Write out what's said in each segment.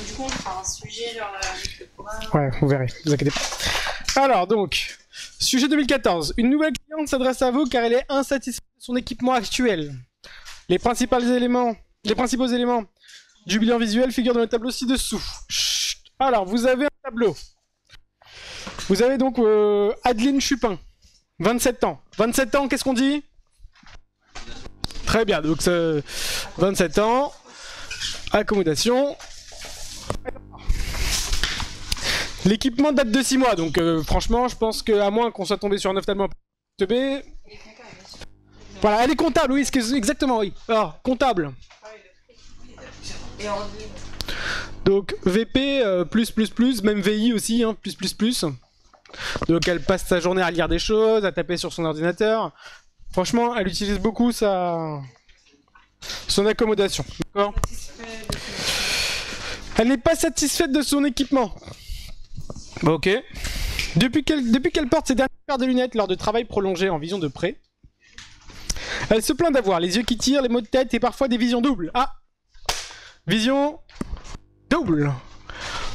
du coup, on fera un sujet genre le programme. Ouais, vous verrez, ne vous inquiétez pas. Alors donc, sujet 2014. Une nouvelle cliente s'adresse à vous car elle est insatisfaite de son équipement actuel. Les principaux éléments du bilan visuel figurent dans le tableau ci-dessous. Chut. Alors, vous avez un tableau. Vous avez donc Adeline Chupin, 27 ans. 27 ans, qu'est-ce qu'on dit? Très bien, donc 27 ans, accommodation. L'équipement date de 6 mois, donc franchement, je pense qu'à moins qu'on soit tombé sur un ophtalmo B. Voilà, elle est comptable, oui, exactement, oui. Alors, comptable. Donc, VP, même VI aussi, hein, plus. Donc, elle passe sa journée à lire des choses, à taper sur son ordinateur. Franchement, elle utilise beaucoup son accommodation. D'accord ? Elle n'est pas satisfaite de son équipement. Ok. Depuis qu'elle porte ses dernières paires de lunettes lors de travail prolongé en vision de près, elle se plaint d'avoir les yeux qui tirent, les maux de tête et parfois des visions doubles. Ah, vision double.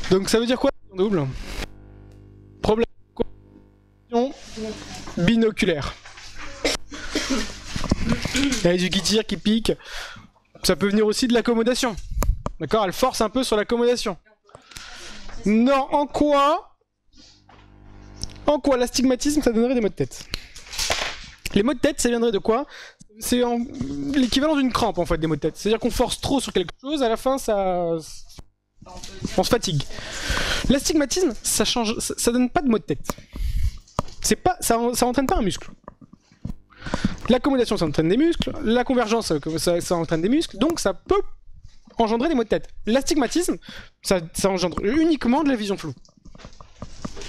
Donc ça veut dire quoi, vision double? Problème de vision binoculaire. Il y a les yeux qui tirent, qui piquent. Ça peut venir aussi de l'accommodation. D'accord? Elle force un peu sur l'accommodation. Non, en quoi l'astigmatisme, ça donnerait des maux de tête? Les maux de tête, ça viendrait de quoi? C'est l'équivalent d'une crampe, en fait, des maux de tête. C'est-à-dire qu'on force trop sur quelque chose, à la fin, on se fatigue. L'astigmatisme, ça donne pas de maux de tête. Ça entraîne pas un muscle. L'accommodation, ça entraîne des muscles. La convergence, ça entraîne des muscles. Donc, ça peut engendrer des maux de tête. L'astigmatisme, ça engendre uniquement de la vision floue.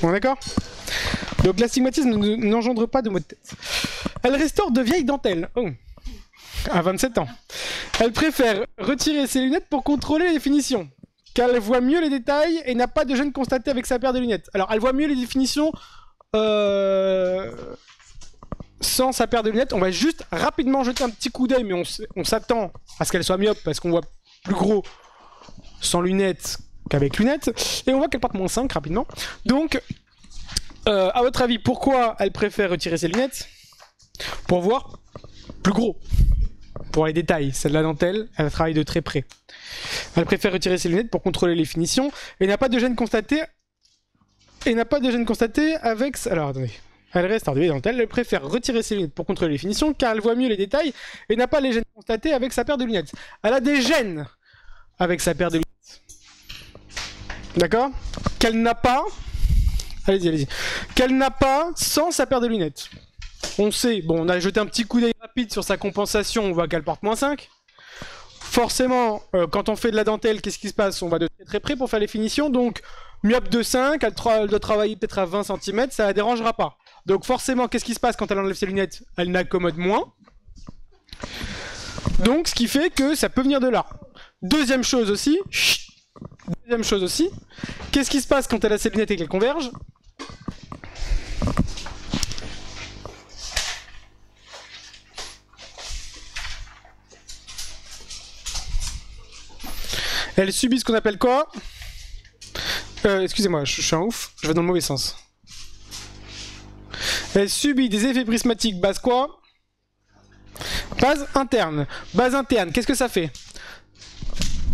On est d'accord? Donc l'astigmatisme n'engendre pas de maux de tête. Elle restaure de vieilles dentelles. Oh. À 27 ans. Elle préfère retirer ses lunettes pour contrôler les finitions. Car elle voit mieux les détails et n'a pas de gêne constaté avec sa paire de lunettes. Alors elle voit mieux les définitions sans sa paire de lunettes. On va juste rapidement jeter un petit coup d'œil, mais on s'attend à ce qu'elle soit myope parce qu'on voit plus gros sans lunettes qu'avec lunettes. Et on voit qu'elle porte -5 rapidement. Donc, à votre avis, pourquoi elle préfère retirer ses lunettes? Pour voir plus gros. Pour les détails. Celle de la dentelle, elle travaille de très près. Elle préfère retirer ses lunettes pour contrôler les finitions et n'a pas de gêne constaté. Avec... Alors, attendez. Elle reste en dentelle, elle préfère retirer ses lunettes pour contrôler les finitions car elle voit mieux les détails et n'a pas les gênes constatés avec sa paire de lunettes. Elle a des gênes avec sa paire de lunettes. D'accord? Qu'elle n'a pas... Allez-y. Qu'elle n'a pas sans sa paire de lunettes. On sait, bon, on a jeté un petit coup d'œil rapide sur sa compensation, on voit qu'elle porte -5. Forcément, quand on fait de la dentelle, qu'est-ce qui se passe? On va de très près pour faire les finitions, donc myope de 5, elle doit travailler peut-être à 20 cm, ça la dérangera pas. Donc forcément, qu'est-ce qui se passe quand elle enlève ses lunettes? Elle n'accommode moins. Donc ce qui fait que ça peut venir de là. Deuxième chose aussi, qu'est-ce qui se passe quand elle a ses lunettes et qu'elle converge? Elle subit ce qu'on appelle quoi? Excusez-moi, je suis un ouf, je vais dans le mauvais sens. Elle subit des effets prismatiques base quoi? Base interne. Base interne, qu'est-ce que ça fait?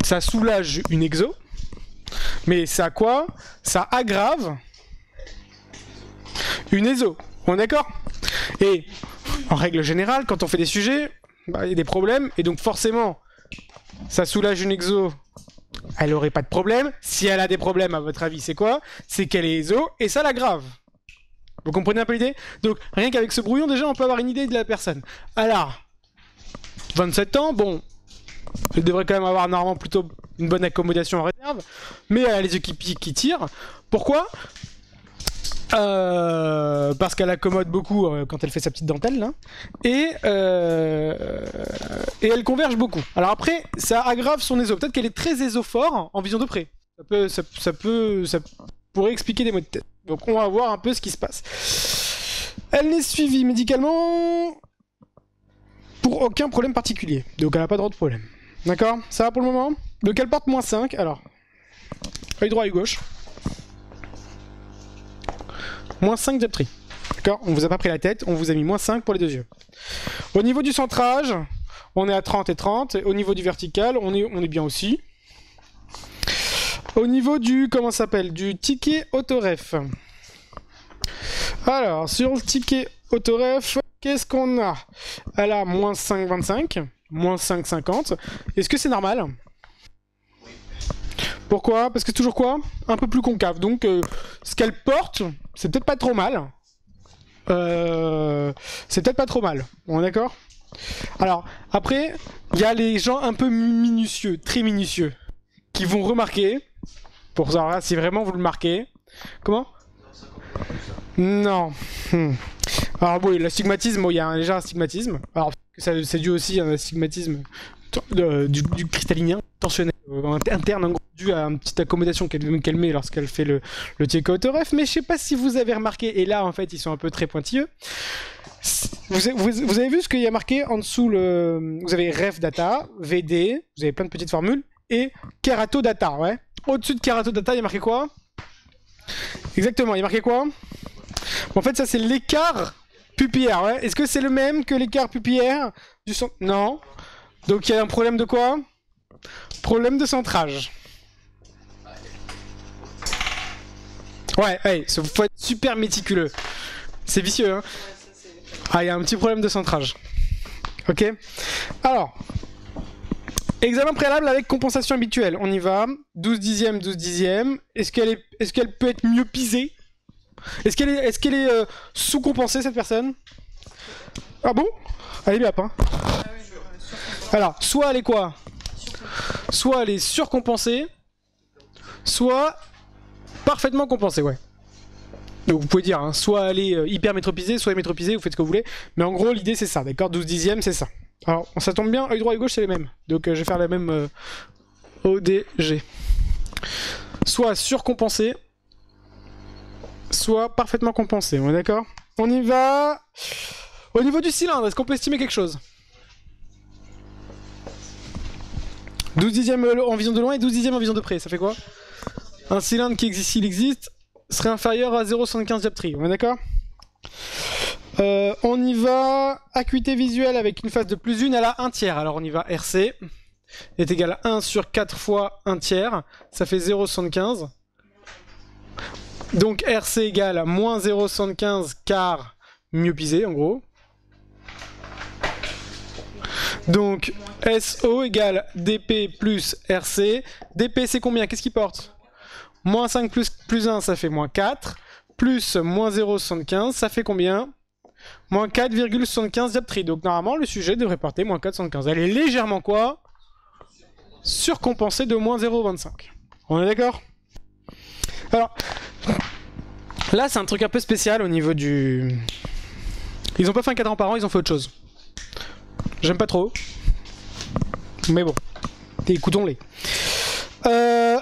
Ça soulage une exo. Mais ça quoi? Ça aggrave une ESO. On est d'accord? Et en règle générale, quand on fait des sujets, il y a des problèmes. Et donc forcément, ça soulage une exo. Elle aurait pas de problème. Si elle a des problèmes, à votre avis, c'est quoi? C'est qu'elle est ESO et ça l'aggrave. Vous comprenez un peu l'idée? Donc rien qu'avec ce brouillon, déjà, on peut avoir une idée de la personne. Alors, 27 ans, bon, elle devrait quand même avoir normalement plutôt une bonne accommodation en réserve, mais elle a les yeux qui tirent. Pourquoi? Parce qu'elle accommode beaucoup quand elle fait sa petite dentelle là, et elle converge beaucoup. Alors après, ça aggrave son éso. Peut-être qu'elle est très ésophore en vision de près. Ça pourrait expliquer des maux de tête. Donc on va voir un peu ce qui se passe. Elle n'est suivie médicalement pour aucun problème particulier. Donc elle n'a pas de problème. D'accord? Ça va pour le moment? Donc elle porte -5. Alors, œil droit, œil gauche. Moins 5 dioptries. D'accord? On vous a pas pris la tête, on vous a mis moins 5 pour les deux yeux. Au niveau du centrage, on est à 30 et 30. Au niveau du vertical, on est bien aussi. Au niveau du, comment ça s'appelle, du ticket autoref. Alors, sur le ticket autoref, qu'est-ce qu'on a? Elle a moins 5,25, moins 5,50. Est-ce que c'est normal? Pourquoi? Parce que c'est toujours quoi? Un peu plus concave. Donc, ce qu'elle porte, c'est peut-être pas trop mal. C'est peut-être pas trop mal. On est d'accord? Alors, après, il y a les gens un peu minutieux, très minutieux, qui vont remarquer, pour savoir si vraiment vous le marquez. Comment? Non. Alors oui, l'astigmatisme, bon, il y a déjà un astigmatisme. Alors, c'est dû aussi à un astigmatisme du crystallinien, tensionnel, interne, en gros, dû à une petite accommodation qu'elle met lorsqu'elle fait le ticket autoref. Mais je sais pas si vous avez remarqué, et là, en fait, ils sont un peu très pointilleux. Vous avez vu ce qu'il y a marqué en dessous vous avez ref data, VD, vous avez plein de petites formules, et kerato data, ouais. Au-dessus de kerato data, il y a marqué quoi? Exactement, il y a marqué quoi? En fait, ça c'est l'écart pupillaire, ouais. Est-ce que c'est le même que l'écart pupillaire du centre? Non. Donc il y a un problème de quoi? Problème de centrage. Ouais, hey, faut être super méticuleux. C'est vicieux, hein. Ah, il y a un petit problème de centrage. Ok. Alors, examen préalable avec compensation habituelle. On y va. 12 dixièmes, 12 dixièmes. Est-ce qu'elle peut être mieux pisée? Est-ce qu'elle est sous-compensée, cette personne? Ah bon? Allez, bien, hein. Alors, soit elle est quoi? Soit elle est surcompensée, soit parfaitement compensée, ouais. Donc vous pouvez dire, hein, soit elle est hyper métropisée, soit elle est métropisée, vous faites ce que vous voulez. Mais en gros, l'idée c'est ça, d'accord? 12 dixièmes, c'est ça. Alors, ça tombe bien, œil droit et gauche, c'est les mêmes. Donc je vais faire la même ODG. Soit surcompensé, soit parfaitement compensé, on est d'accord? On y va. Au niveau du cylindre, est-ce qu'on peut estimer quelque chose? 12 dixièmes en vision de loin et 12 dixièmes en vision de près, ça fait quoi? Un cylindre qui existe, s'il existe, serait inférieur à 0,75 dioptrie, on est d'accord? On y va. Acuité visuelle avec une phase de plus 1, elle a 1 tiers. Alors on y va. RC est égal à 1 sur 4 fois 1 tiers. Ça fait 0,75. Donc RC égale à moins 0,75 car myopisé en gros. Donc SO égale DP plus RC. DP c'est combien? Qu'est-ce qu'il porte? Moins 5 plus 1 ça fait moins 4. Plus moins 0,75 ça fait combien? Moins 4,75 dioptries. Donc normalement le sujet devrait porter moins 4,75. Elle est légèrement quoi? Surcompensée de moins 0,25. On est d'accord? Alors là c'est un truc un peu spécial au niveau du... Ils ont pas fait un cadran par an, ils ont fait autre chose. J'aime pas trop. Mais bon. Écoutons-les.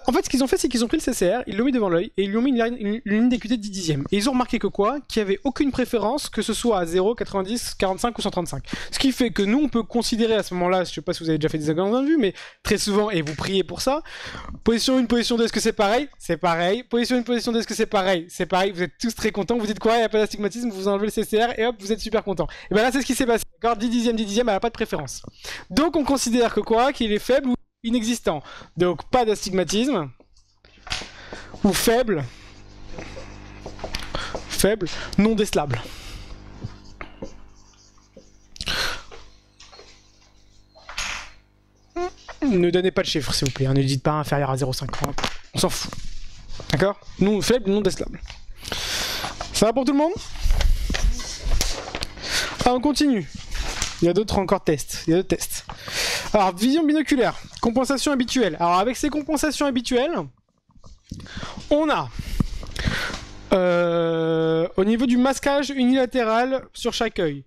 En fait, ce qu'ils ont fait, c'est qu'ils ont pris le CCR, ils l'ont mis devant l'œil, et ils lui ont mis une ligne d'acuité de 10 dixièmes. Et ils ont remarqué que quoi? Qu'il n'y avait aucune préférence, que ce soit à 0, 90, 45 ou 135. Ce qui fait que nous, on peut considérer à ce moment-là, je sais pas si vous avez déjà fait des examens de vue, mais très souvent, et vous priez pour ça, position 1, position 2, est-ce que c'est pareil? C'est pareil. Position 1, position 2, est-ce que c'est pareil? C'est pareil. Vous êtes tous très contents, vous dites quoi? Il n'y a pas d'astigmatisme, vous enlevez le CCR, et hop, vous êtes super contents. Et ben là, c'est ce qui s'est passé. D'accord? 10 dixièmes, elle n'a pas de préférence. Donc, on considère que quoi? Qu'il est faible ou inexistant. Donc, pas d'astigmatisme. Ou faible, non décelable. Ne donnez pas de chiffres s'il vous plaît, hein. Ne dites pas inférieur à 0,5. On s'en fout. D'accord? Non faible, non décelable. Ça va pour tout le monde? Ah, on continue. Il y a d'autres encore tests. Alors, vision binoculaire, compensation habituelle. Alors, avec ces compensations habituelles, on a au niveau du masquage unilatéral sur chaque œil.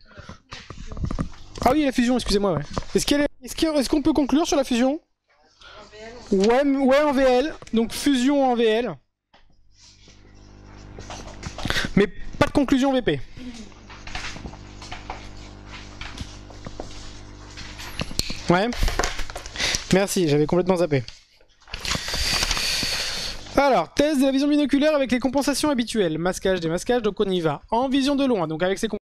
Ah oui, la fusion, excusez-moi. Ouais. Est-ce qu'on peut conclure sur la fusion? Ouais, en VL. Donc fusion en VL. Mais pas de conclusion VP. Ouais. Merci, j'avais complètement zappé. Alors, test de la vision binoculaire avec les compensations habituelles. Masquage, démasquage, donc on y va. En vision de loin, donc avec ces